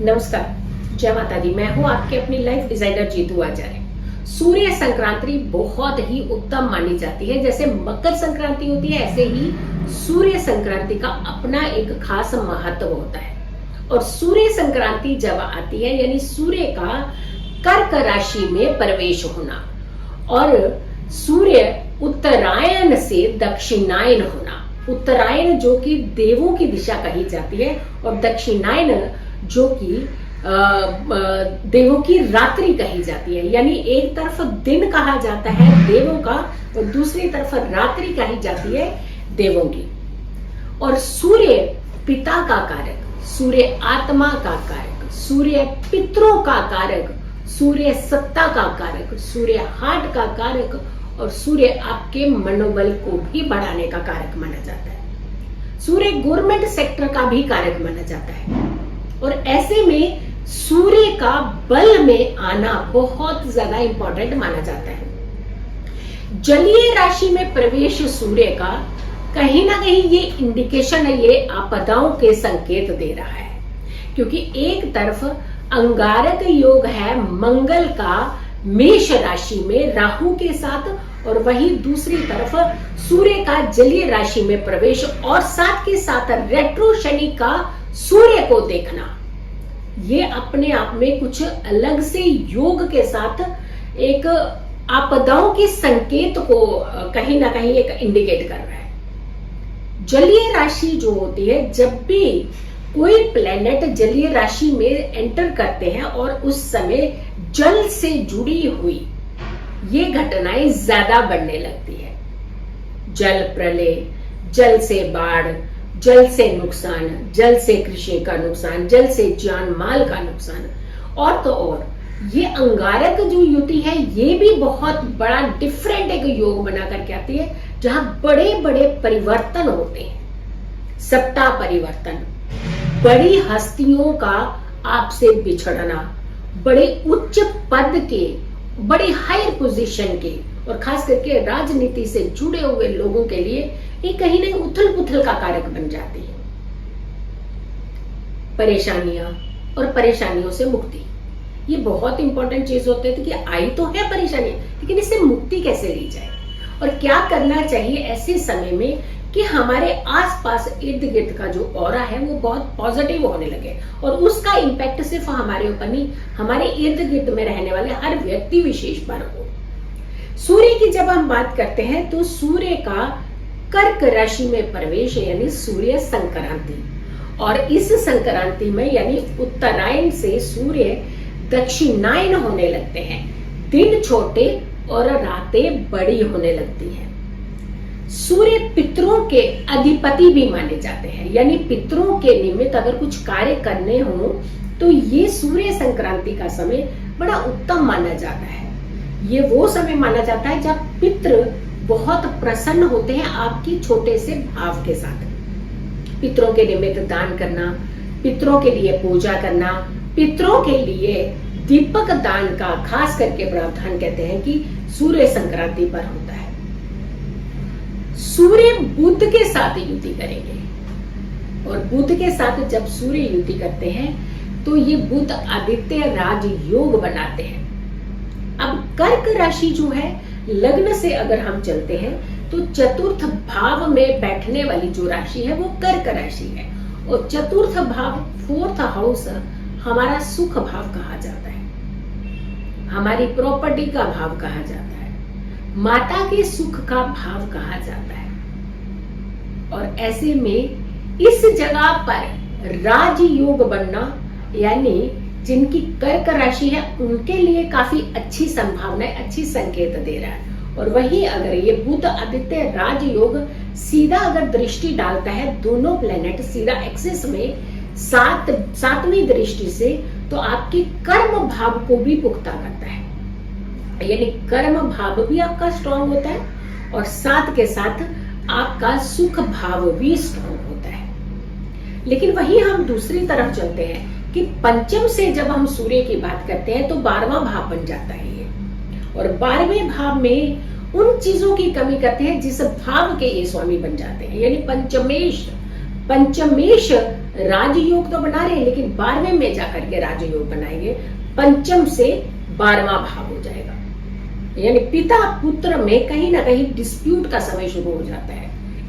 नमस्कार, जय माता दी। मैं हूँ आपके अपनी लाइफ डिजाइनर जीतू आचार्य। सूर्य संक्रांति बहुत ही उत्तम मानी जाती है। जैसे मकर संक्रांति होती है, ऐसे ही सूर्य संक्रांति का अपना एक खास महत्व होता है। और सूर्य संक्रांति जब आती है, यानी सूर्य का कर्क राशि में प्रवेश होना और सूर्य उत्तरायण से दक्षिणायन होना। उत्तरायण जो कि देवों की दिशा कही जाती है और दक्षिणायन जो कि देवों की रात्रि कही जाती है। यानी एक तरफ दिन कहा जाता है देवों का और दूसरी तरफ रात्रि कही जाती है देवों की। और सूर्य पिता का कारक, सूर्य आत्मा का कारक, सूर्य पितरों का कारक, सूर्य सत्ता का कारक, सूर्य हार्ट का कारक और सूर्य आपके मनोबल को भी बढ़ाने का कारक माना जाता है। सूर्य गवर्नमेंट सेक्टर का भी कारक माना जाता है। और ऐसे में सूर्य का बल में आना बहुत ज्यादा इंपॉर्टेंट माना जाता है। जलीय राशि में प्रवेश सूर्य का कहीं ना कहीं ये इंडिकेशन है, ये आपदाओं के संकेत दे रहा है। क्योंकि एक तरफ अंगारक योग है मंगल का मेष राशि में राहु के साथ, और वहीं दूसरी तरफ सूर्य का जलीय राशि में प्रवेश और साथ के साथ रेट्रो शनि का सूर्य को देखना, ये अपने आप में कुछ अलग से योग के साथ एक आपदाओं के संकेत को कहीं ना कहीं एक इंडिकेट कर रहा है। जलीय राशि जो होती है, जब भी कोई प्लेनेट जलीय राशि में एंटर करते हैं और उस समय जल से जुड़ी हुई ये घटनाएं ज्यादा बढ़ने लगती है। जल प्रलय, जल से बाढ़, जल से नुकसान, जल से कृषि का नुकसान, जल से जान माल का नुकसान। और तो और ये अंगारक जो युति है, ये भी बहुत बड़ा डिफरेंट एक योग बना करके आती है, जहां बड़े बड़े परिवर्तन होते हैं। सत्ता परिवर्तन, बड़ी हस्तियों का आपसे बिछड़ना, बड़े उच्च पद के, बड़े हाई पोजीशन के और खास करके राजनीति से जुड़े हुए लोगों के लिए ये कहीं ना कहीं उथल पुथल का कारक बन जाती है। परेशानियां और परेशानियों से मुक्ति, ये बहुत इंपॉर्टेंट चीज होती है कि आई तो है परेशानियां, लेकिन इससे मुक्ति कैसे ली जाए और क्या करना चाहिए ऐसे समय में कि हमारे आसपास इर्द गिर्द का जो ऑरा है वो बहुत पॉजिटिव होने लगे और उसका इंपैक्ट सिर्फ हमारे ऊपर नहीं, हमारे इर्द गिर्द में रहने वाले हर व्यक्ति विशेष पर हो। सूर्य की जब हम बात करते हैं तो सूर्य का कर्क राशि में प्रवेश यानी सूर्य संक्रांति, और इस संक्रांति में यानी उत्तरायण से सूर्य दक्षिणायन होने लगते हैं। दिन छोटे और रातें बड़ी होने लगती हैं। सूर्य पितरों के अधिपति भी माने जाते हैं, यानी पितरों के निमित्त अगर कुछ कार्य करने हो तो ये सूर्य संक्रांति का समय बड़ा उत्तम माना जाता है। ये वो समय माना जाता है जब पितृ बहुत प्रसन्न होते हैं आपकी छोटे से भाव के साथ। पितरों के निमित्त दान करना, पितरों के लिए पूजा करना, पितरों के लिए दीपक दान का खास करके प्रावधान कहते हैं कि सूर्य संक्रांति पर होता है। सूर्य बुध के साथ युति करेंगे और बुध के साथ जब सूर्य युति करते हैं तो ये बुध आदित्य राज योग बनाते हैं। अब कर्क राशि जो है, लग्न से अगर हम चलते हैं तो चतुर्थ भाव में बैठने वाली जो राशि है वो कर्क राशि है। और चतुर्थ भाव, फोर्थ हाउस, हमारा सुख भाव कहा जाता है, हमारी प्रॉपर्टी का भाव कहा जाता है, माता के सुख का भाव कहा जाता है। और ऐसे में इस जगह पर राजयोग बनना, यानी जिनकी कर्क राशि है उनके लिए काफी अच्छी संभावनाएं, अच्छी संकेत दे रहा है। और वहीं अगर ये बुध आदित्य राजयोग सीधा अगर दृष्टि डालता है, दोनों प्लेनेट सीधा एक्सिस में सातवीं दृष्टि से, तो आपके कर्म भाव को भी पुख्ता करता है, यानी कर्म भाव भी आपका स्ट्रांग होता है और साथ के साथ आपका सुख भाव भी स्ट्रांग होता है। लेकिन वहीं हम दूसरी तरफ चलते हैं कि पंचम से जब हम सूर्य की बात करते हैं तो 12वां भाव बन जाता है ये, और 12वें भाव में उन चीजों की कमी करते हैं जिस भाव के ये स्वामी बन जाते हैं, यानी पंचमेश पंचमेश राजयोग तो बना रहे हैं, लेकिन 12वें में जाकर के राजयोग बनाएंगे। पंचम से 12वां भाव हो जाएगा, यानी पिता पुत्र में कहीं ना कहीं डिस्प्यूट का समय शुरू हो जाता है।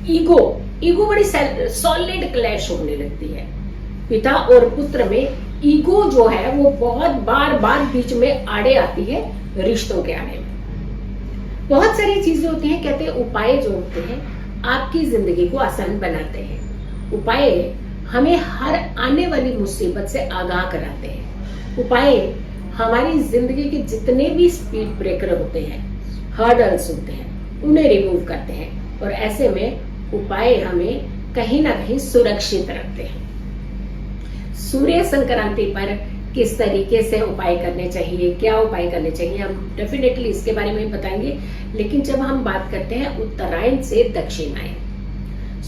ईगो बड़ी सॉलिड क्लैश होने लगती है। पिता और पुत्र में ईगो जो है वो बहुत बार बार बीच में आड़े आती है रिश्तों के आने में। बहुत सारी चीजें होती हैं, कहते हैं उपाय जो होते हैं आपकी जिंदगी को आसान बनाते हैं। उपाय हमें हर आने वाली मुसीबत से आगाह कराते हैं। उपाय हमारी जिंदगी के जितने भी स्पीड ब्रेकर होते हैं, हर्डल्स होते हैं, उन्हें रिमूव करते हैं। और ऐसे में उपाय हमें कहीं ना कहीं सुरक्षित रखते हैं। सूर्य संक्रांति पर किस तरीके से उपाय करने चाहिए, क्या उपाय करने चाहिए, हम डेफिनेटली इसके बारे में बताएंगे। लेकिन जब हम बात करते हैं उत्तरायण से दक्षिणायन,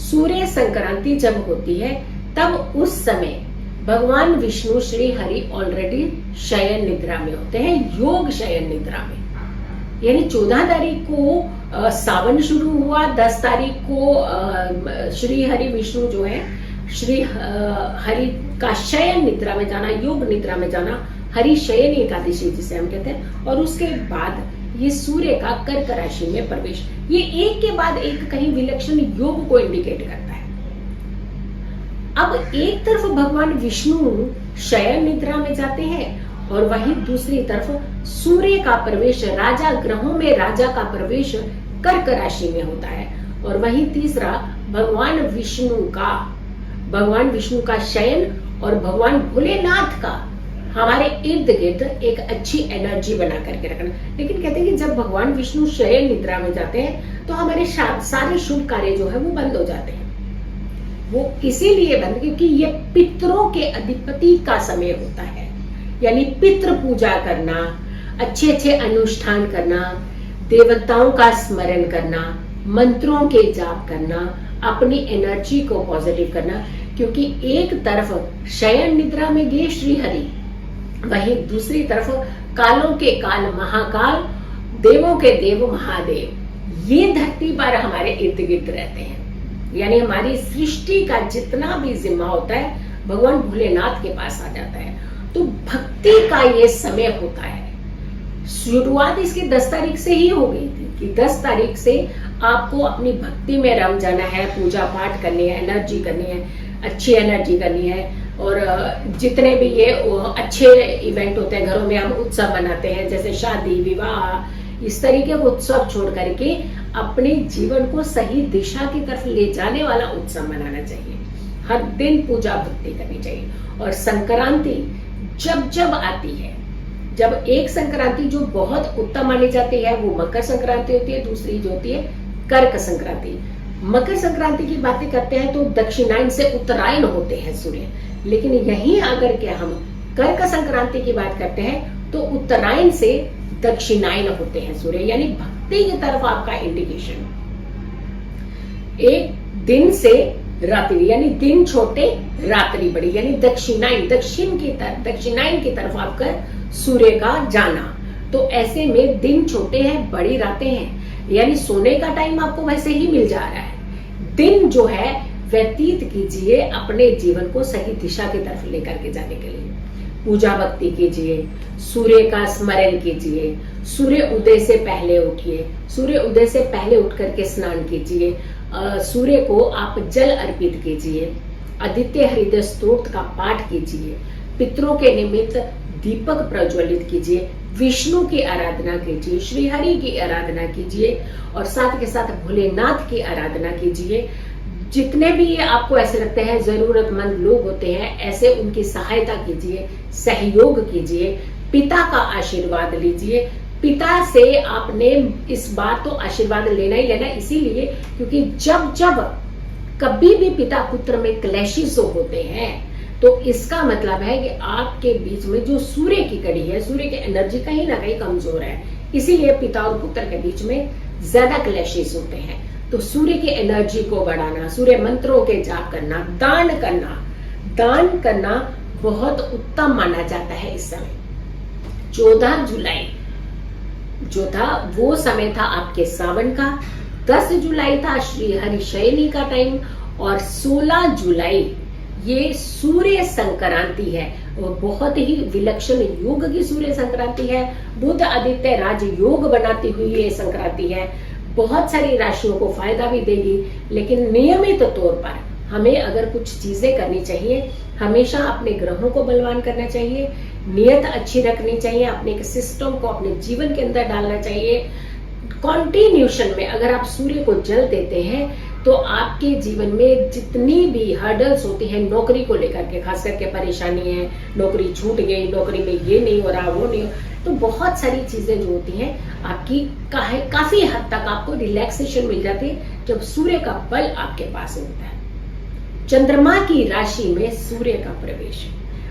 सूर्य संक्रांति जब होती है तब उस समय भगवान विष्णु श्री हरि ऑलरेडी शयन निद्रा में होते हैं, योग शयन निद्रा में। यानी 14 तारीख को सावन शुरू हुआ, 10 तारीख को श्री हरि विष्णु जो है श्री हरि का शयन निद्रा में जाना, योग निद्रा में जाना, हरि शयन एकादशी जिसे हम कहते हैं। और उसके बाद ये सूर्य का कर्क राशि में प्रवेश, ये एक के बाद एक कहीं विलक्षण योग को इंडिकेट करता है। अब एक तरफ भगवान विष्णु शयन निद्रा में जाते हैं और वहीं दूसरी तरफ सूर्य का प्रवेश, राजा ग्रहों में राजा का प्रवेश कर्क राशि में होता है। और वहीं तीसरा भगवान विष्णु का शयन और भगवान भोलेनाथ का हमारे इर्द गिर्द एक अच्छी एनर्जी बना करके रखना। लेकिन कहते हैं कि जब भगवान विष्णु शयन निद्रा में जाते हैं तो हमारे सारे शुभ कार्य जो है वो बंद हो जाते हैं। वो इसीलिए बंद क्योंकि ये पितरों के अधिपति का समय होता है, यानी पितृ पूजा करना, अच्छे अच्छे अनुष्ठान करना, देवताओं का स्मरण करना, मंत्रों के जाप करना, अपनी एनर्जी को पॉजिटिव करना। क्योंकि एक तरफ शयन निद्रा में गए श्री हरि, वहीं दूसरी तरफ कालों के काल महाकाल, देवों के देव महादेव ये धरती पर हमारे इर्द गिर्द रहते हैं। यानी हमारी सृष्टि का जितना भी जिम्मा होता है भगवान भोलेनाथ के पास आ जाता है। तो भक्ति का ये समय होता है। शुरुआत इसकी 10 तारीख से ही हो गई थी कि 10 तारीख से आपको अपनी भक्ति में रम जाना है, पूजा पाठ करनी है, एनर्जी करनी है, अच्छी एनर्जी करनी है। और जितने भी ये अच्छे इवेंट होते हैं, घरों में हम उत्सव मनाते हैं जैसे शादी विवाह, इस तरीके के उत्सव छोड़ करके अपने जीवन को सही दिशा की तरफ ले जाने वाला उत्सव मनाना चाहिए। हर दिन पूजा भक्ति करनी चाहिए। और संक्रांति जब जब आती है, जब एक संक्रांति जो बहुत उत्तम मानी जाती है वो मकर संक्रांति होती है, दूसरी जो होती है कर्क संक्रांति। मकर संक्रांति की बातें करते हैं तो दक्षिणायन से उत्तरायण होते हैं सूर्य। लेकिन यहीं अगर के हम कर्क संक्रांति की बात करते हैं तो उत्तरायण से दक्षिणायन होते हैं सूर्य, यानी भक्ति की तरफ आपका इंडिकेशन। एक दिन से रात्रि, यानी दिन छोटे रात्रि बड़ी, यानी दक्षिणायन, दक्षिणायन की तरफ आपका सूर्य का जाना। तो ऐसे में दिन छोटे हैं, बड़ी रातें हैं, यानी सोने का टाइम आपको वैसे ही मिल जा रहा है। दिन जो है व्यतीत कीजिए अपने जीवन को सही दिशा की तरफ लेकर के जाने के लिए। पूजा भक्ति कीजिए, सूर्य का स्मरण कीजिए, सूर्य उदय से पहले उठिए, सूर्य उदय से पहले उठ करके स्नान कीजिए, सूर्य को आप जल अर्पित कीजिए, आदित्य हृदय स्तोत्र का पाठ कीजिए, पितरों के निमित्त दीपक प्रज्वलित कीजिए, विष्णु की आराधना कीजिए, श्री हरि की आराधना कीजिए और साथ के साथ भोलेनाथ की आराधना कीजिए। जितने भी ये आपको ऐसे लगते हैं जरूरतमंद लोग होते हैं, ऐसे उनकी सहायता कीजिए, सहयोग कीजिए, पिता का आशीर्वाद लीजिए। पिता से आपने इस बार तो आशीर्वाद लेना ही लेना, इसीलिए क्योंकि जब जब कभी भी पिता पुत्र में क्लैशेस होते हैं तो इसका मतलब है कि आपके बीच में जो सूर्य की कड़ी है, सूर्य की एनर्जी कहीं ना कहीं कमजोर है। इसीलिए पिता और पुत्र के बीच में ज्यादा क्लैशेस होते हैं। तो सूर्य की एनर्जी को बढ़ाना, सूर्य मंत्रों के जाप करना, दान करना बहुत उत्तम माना जाता है इस समय। 14 जुलाई जो था वो समय था आपके सावन का, 10 जुलाई था श्री हरि शयनी का टाइम और 16 जुलाई ये सूर्य संक्रांति है और बहुत ही विलक्षण योग की सूर्य संक्रांति है। बुध आदित्य राज योग बनाती हुई ये संक्रांति है। बहुत सारी राशियों को फायदा भी देगी, लेकिन नियमित तौर पर हमें अगर कुछ चीजें करनी चाहिए, हमेशा अपने ग्रहों को बलवान करना चाहिए, नियत अच्छी रखनी चाहिए, अपने एक सिस्टम को अपने जीवन के अंदर डालना चाहिए। कॉन्टिन्यूशन में अगर आप सूर्य को जल देते हैं तो आपके जीवन में जितनी भी हर्डल्स होती हैं नौकरी को लेकर के, खास करके परेशानी है, नौकरी छूट गई, नौकरी में ये नहीं हो रहा, वो नहीं हो, तो बहुत सारी चीजें जो होती हैं आपकी काफी हद तक आपको रिलैक्सेशन मिल जाती है जब सूर्य का बल आपके पास होता है। चंद्रमा की राशि में सूर्य का प्रवेश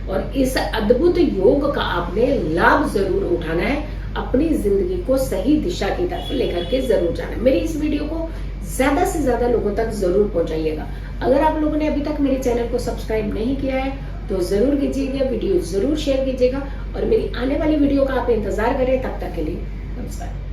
और इस अद्भुत योग का आपने लाभ जरूर उठाना है, अपनी जिंदगी को सही दिशा की तरफ लेकर के जरूर जाना। मेरी इस वीडियो को ज्यादा से ज्यादा लोगों तक जरूर पहुंचाइएगा। अगर आप लोगों ने अभी तक मेरे चैनल को सब्सक्राइब नहीं किया है तो जरूर कीजिएगा, वीडियो जरूर शेयर कीजिएगा और मेरी आने वाली वीडियो का आप इंतजार करें। तब तक के लिए नमस्कार।